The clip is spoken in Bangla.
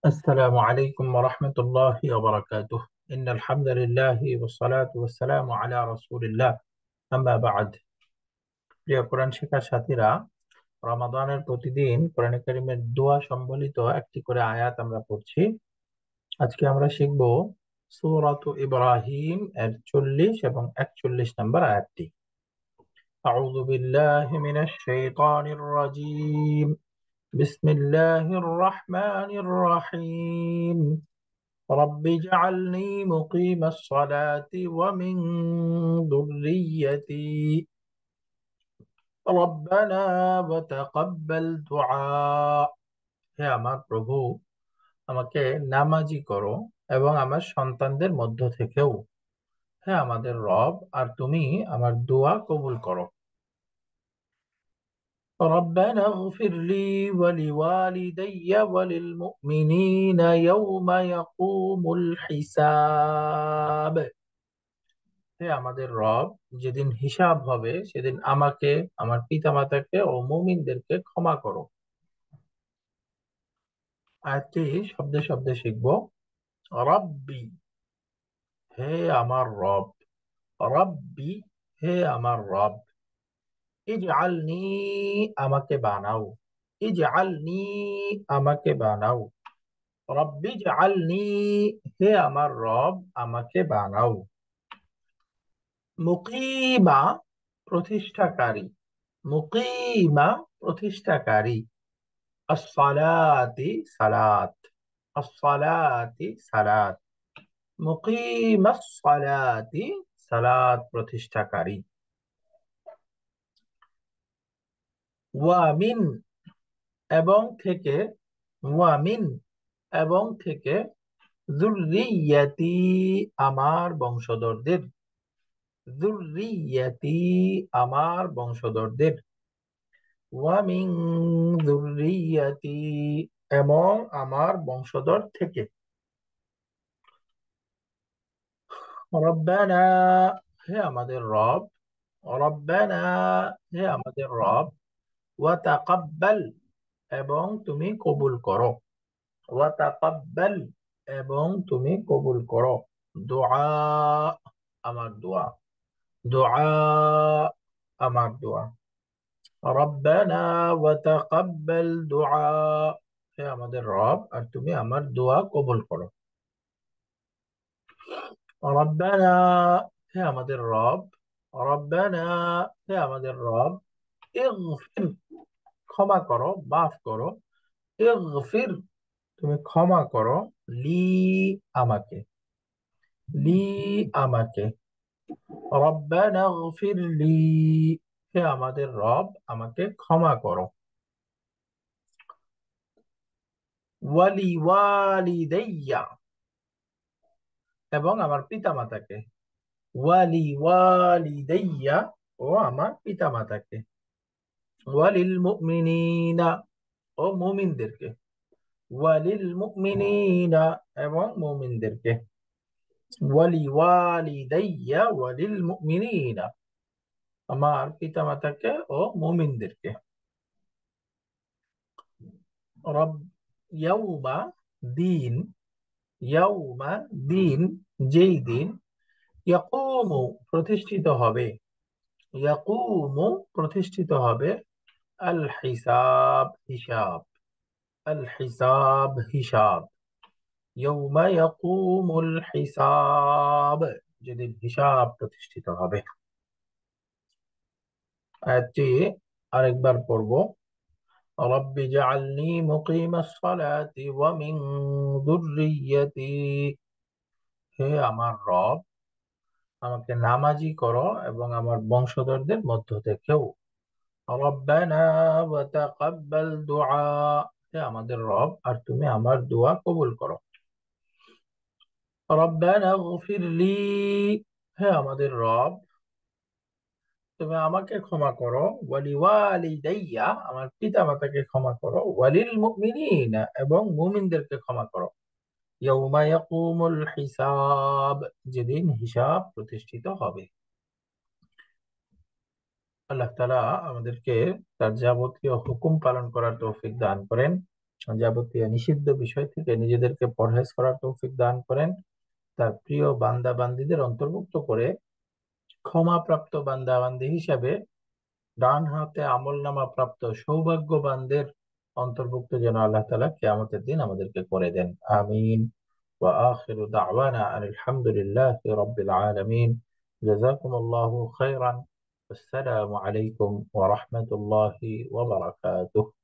السلام عليكم ورحمة الله وبركاته. إن الحمد لله والصلاة والسلام على رسول الله أما بعد. প্রিয় কোরআন শিক্ষার সাথীরা, রমাদানের প্রতিদিন কোরআন কারীমের দোয়া সম্বলিত একটি করে আয়াত আমরা পড়ছি। আজকে আমরা শিখব সূরাতু ইব্রাহিম এর 40 এবং 41 নম্বর আয়াতটি। আউযু বিল্লাহি মিনাশ শাইতানির রাজীম। বিসমিল্লাহির রহমানির রহিম। رب اجعلني مقيم الصلاة ومن ذريتي ربنا وتقبل دعاء। হে আমার প্রভু, আমাকে নামাজি করো এবং আমার সন্তানদের মধ্য থেকেও। হে আমাদের রব, আর তুমি আমার দোয়া কবুল করো। ربنا اغفر لي ولوالدي وللمؤمنين يوم يقوم الحساب। হে আমাদের রব, যেদিন হিসাব হবে সেদিন আমাকে, আমার পিতামাতাকে ও মুমিনদেরকে ক্ষমা করো। আয়াতটি শব্দে শব্দে শিখবো। রব্বি, হে আমার রব। রব্বি, হে আমার রব। ইজআলনি, আমাকে বানাও। ইজআলনি, আমাকে বানাও। রব্বি ইজআলনি, হে আমার রব, আমাকে বানাও। মুকিমা, প্রতিষ্ঠাকারী। মুকিমা, প্রতিষ্ঠাকারী। আসসালাতি, সালাত। আসসালাতি, সালাত। মুকিমাস সালাতি, সালাত প্রতিষ্ঠাকারী। ওয়ামিন, এবং থেকে। ওয়ামিন, এবং থেকে। যুররিয়াতি, আমার বংশধরদের। যুররিয়াতি, আমার বংশধরদের। ওয়ামিন যুররিয়াতি, এবং আমার বংশধর থেকে। রব্বানা, হে আমাদের রব। রব্বানা, হে আমাদের রব। ওয়া তাকাব্বাল, এবং তুমি কবুল করো। ওয়া তাকাব্বাল, এবং তুমি কবুল করো। দোয়া, আমার দোয়া। দোয়া, আমার দোয়া। রব্বানা ওয়া তাকাব্বাল দোয়া, হে আমাদের রব, আর তুমি আমার দোয়া কবুল করো। রব্বানা, হে আমাদের রব। রব্বানা, হে আমাদের রব। ইগফির, ক্ষমা করো, মাফ করো। ইগফির, তুমি ক্ষমা করো। লি, আমাকে। লি, আমাকে। রব্বানা ইগফির লি, হে আমাদের রব, আমাকে ক্ষমা করো। ওয়ালি ওয়ালিদাইয়া, এবং আমার পিতামাতাকে। ওয়ালি ওয়ালিদাইয়া, ও আমার পিতামাতাকে। ওয়ালিল মুমিনিনা, ও মুমিনদেরকে। ওয়ালিল মুমিনিনা, এবং মুমিনদেরকে। ওয়ালি ওয়ালিদাইয়া ওয়ালিল মুমিনিনা, আমার পিতামাতাকে ও মুমিনদেরকে। রব, ইয়াউমা, দিন। ইয়াউমা, দিন, যেই দিন। ইয়াকুমু, প্রতিষ্ঠিত হবে। ইয়াকুমু, প্রতিষ্ঠিত হবে। আল হিসাব, হিসাব। আল হিসাব, হিসাব। ইয়াউমা ইয়াকুমুল হিসাব, যেদিন হিসাব প্রতিষ্ঠিত হবে। আয়াতটি আরেকবার পড়ব। رب اجعلني مقيم الصلاة ومن ذريتي। হে আমার রব, আমাকে নামাজি করো এবং আমার বংশধরদের মধ্য থেকেও। রব্বানা ওয়া তাকাব্বাল দুআ, হে আমাদের রব, আর তুমি আমার দোয়া কবুল করো। রব্বানা ইগফির লি, হে আমাদের রব, তুমি আমাকে ক্ষমা করো। ওয়ালি ওয়ালিদাইয়া, আমার পিতা মাতাকে ক্ষমা করো। ওয়ালিল মুমিনিনা, এবং মুমিনদেরকে ক্ষমা করো। ইয়াউমা ইয়াকুমুল হিসাব, যেদিন হিসাব প্রতিষ্ঠিত হবে। আল্লাহ তাআলা আমাদেরকে তার যাবতীয় হুকুম পালন করার তৌফিক দান করেন। যাবতীয় নিষিদ্ধ বিষয় থেকে নিজেদেরকে পরহেজ করার তৌফিক দান করেন। তার প্রিয় বান্দা বান্দীদের অন্তর্ভুক্ত করে ক্ষমাপ্রাপ্ত বান্দা বান্দী হিসাবে ডান হাতে আমলনামা প্রাপ্ত সৌভাগ্যবানদের অন্তর্ভুক্ত যেন আল্লাহ তাআলা কিয়ামতের দিন আমাদেরকে করে দেন। আমিন। ওয়া আখিরু দাওয়ানা আনিল হামদুলিল্লাহি রাব্বিল আলামিন। জাযাকুমুল্লাহু খাইরান। আসসালামু আলাইকুম ওয়া রাহমাতুল্লাহি ওয়া বারাকাতুহু।